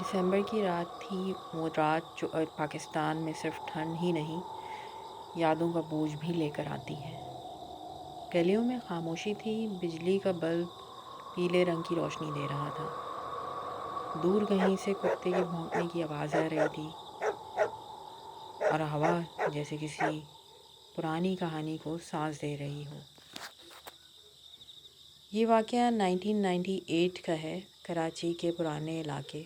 دسمبر کی رات تھی وہ رات جو پاکستان میں صرف ٹھنڈ ہی نہیں یادوں کا بوجھ بھی لے کر آتی ہے۔ گلیوں میں خاموشی تھی، بجلی کا بلب پیلے رنگ کی روشنی دے رہا تھا، دور کہیں سے کتے کے بھونکنے کی آواز آ رہی تھی اور ہوا جیسے کسی پرانی کہانی کو سانس دے رہی ہو۔ یہ واقعہ 1998 کا ہے، کراچی کے پرانے علاقے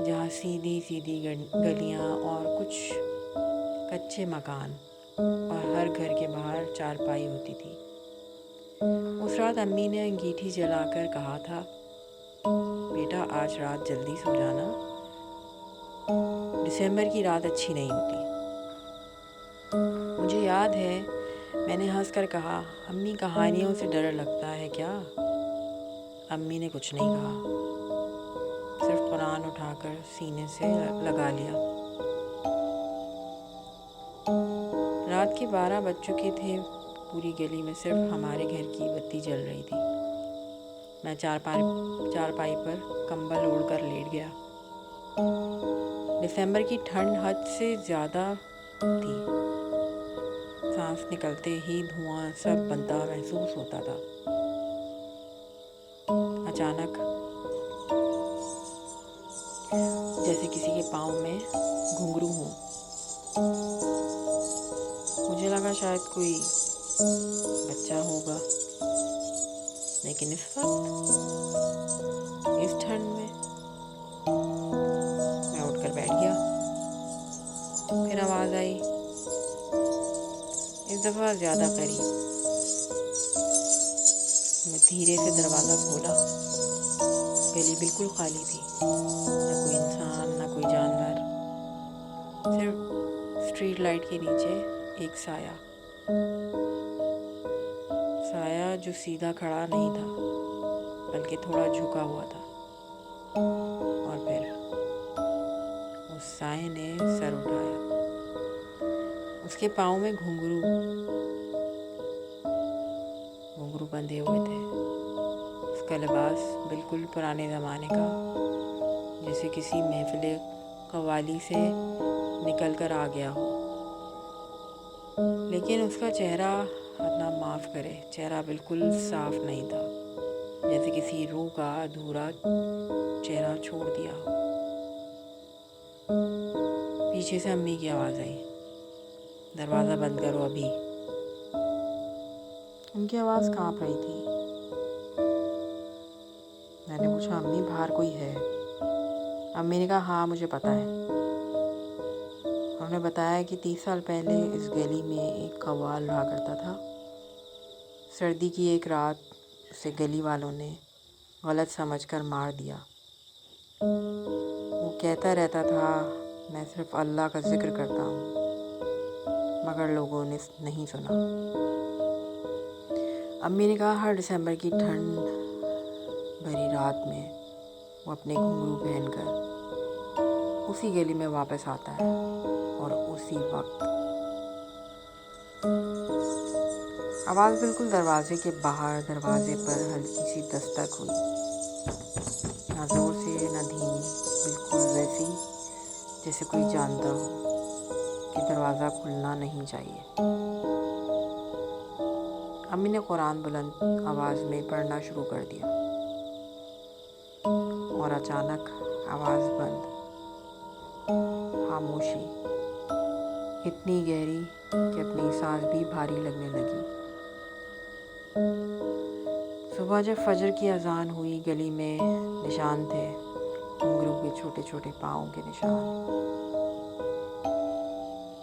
جہاں سیدھی سیدھی گلیاں اور کچھ کچے مکان اور ہر گھر کے باہر چارپائی ہوتی تھی۔ اس رات امی نے انگیٹھی جلا کر کہا تھا، بیٹا آج رات جلدی سو جانا، دسمبر کی رات اچھی نہیں ہوتی۔ مجھے یاد ہے میں نے ہنس کر کہا، امی کہانیوں سے ڈر لگتا ہے کیا؟ امی نے کچھ نہیں کہا، صرف قرآن اٹھا کر سینے سے لگا لیا۔ رات کے 12 بج چکے تھے، پوری گلی میں صرف ہمارے گھر کی بتی جل رہی تھی۔ میں چارپائی پر کمبل اوڑھ کر لیٹ گیا۔ دسمبر کی ٹھنڈ حد سے زیادہ تھی، سانس نکلتے ہی دھواں سب بنتا محسوس ہوتا تھا۔ اچانک جیسے کسی کے پاؤں میں گھنگرو ہوں، مجھے لگا شاید کوئی بچہ ہوگا، لیکن اس وقت اس ٹھنڈ میں اٹھ کر بیٹھ گیا۔ پھر آواز آئی، اس دفعہ زیادہ قریب۔ میں دھیرے سے دروازہ کھولا، گلی بالکل خالی تھی، نہ کوئی انسان نہ کوئی جانور، صرف اسٹریٹ لائٹ کے نیچے ایک سایہ جو سیدھا کھڑا نہیں تھا بلکہ تھوڑا جھکا ہوا تھا، اور پھر اس سائے نے سر اٹھایا۔ اس کے پاؤں میں گھنگرو بندھے ہوئے تھے، اس کا لباس بالکل پرانے زمانے کا، جیسے کسی محفل قوالی سے نکل کر آ گیا ہو۔ لیکن اس کا چہرہ، اللہ معاف کرے، چہرہ بالکل صاف نہیں تھا، جیسے کسی روح کا ادھورا چہرہ چھوڑ دیا ہو۔ پیچھے سے امی کی آواز آئی، دروازہ بند کرو ابھی۔ ان کی آواز کانپ رہی تھی۔ میں نے پوچھا، امی باہر کوئی ہے؟ امی نے کہا، ہاں مجھے پتہ ہے۔ انہوں نے بتایا کہ 30 سال پہلے اس گلی میں ایک قوال رہا کرتا تھا۔ سردی کی ایک رات اسے گلی والوں نے غلط سمجھ کر مار دیا۔ وہ کہتا رہتا تھا، میں صرف اللہ کا ذکر کرتا ہوں، مگر لوگوں نے نہیں سنا۔ امی نے کہا، ہر دسمبر کی ٹھنڈ بھری رات میں وہ اپنے گھنگرو پہن کر اسی گلی میں واپس آتا ہے، اور اسی وقت آواز بالکل دروازے کے باہر، دروازے پر ہلکی سی دستک ہوئی، نہ زور سے نہ دھیمی، بالکل ویسی جیسے کوئی جانتا ہو کہ دروازہ کھلنا نہیں چاہیے۔ امی نے قرآن بلند آواز میں پڑھنا شروع کر دیا، اور اچانک آواز بند، خاموشی اتنی گہری کہ اپنی سانس بھی بھاری لگنے لگی۔ صبح جب فجر کی اذان ہوئی، گلی میں نشان تھے، گھنگرو کے چھوٹے چھوٹے پاؤں کے نشان،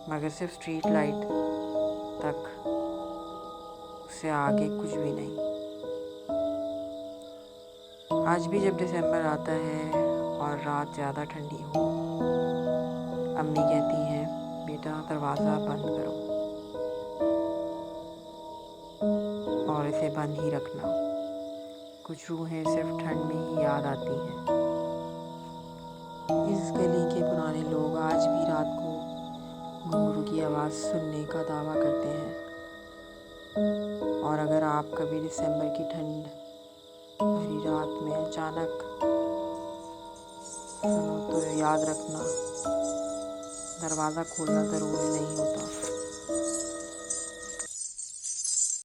مگر صرف اسٹریٹ لائٹ تک، اس سے آگے کچھ بھی نہیں۔ آج بھی جب دسمبر آتا ہے اور رات زیادہ ٹھنڈی ہو، امی کہتی ہیں، بیٹا دروازہ بند کرو اور اسے بند ہی رکھنا، کچھ روحیں صرف ٹھنڈ میں ہی یاد آتی ہیں۔ اس گلی کے پرانے لوگ آج بھی رات کو گھنگرو کی آواز سننے کا دعویٰ کرتے ہیں، اور اگر آپ کبھی دسمبر کی ٹھنڈ بھری رات میں اچانک سنو تو یاد رکھنا، دروازہ کھولنا ضروری نہیں ہوتا،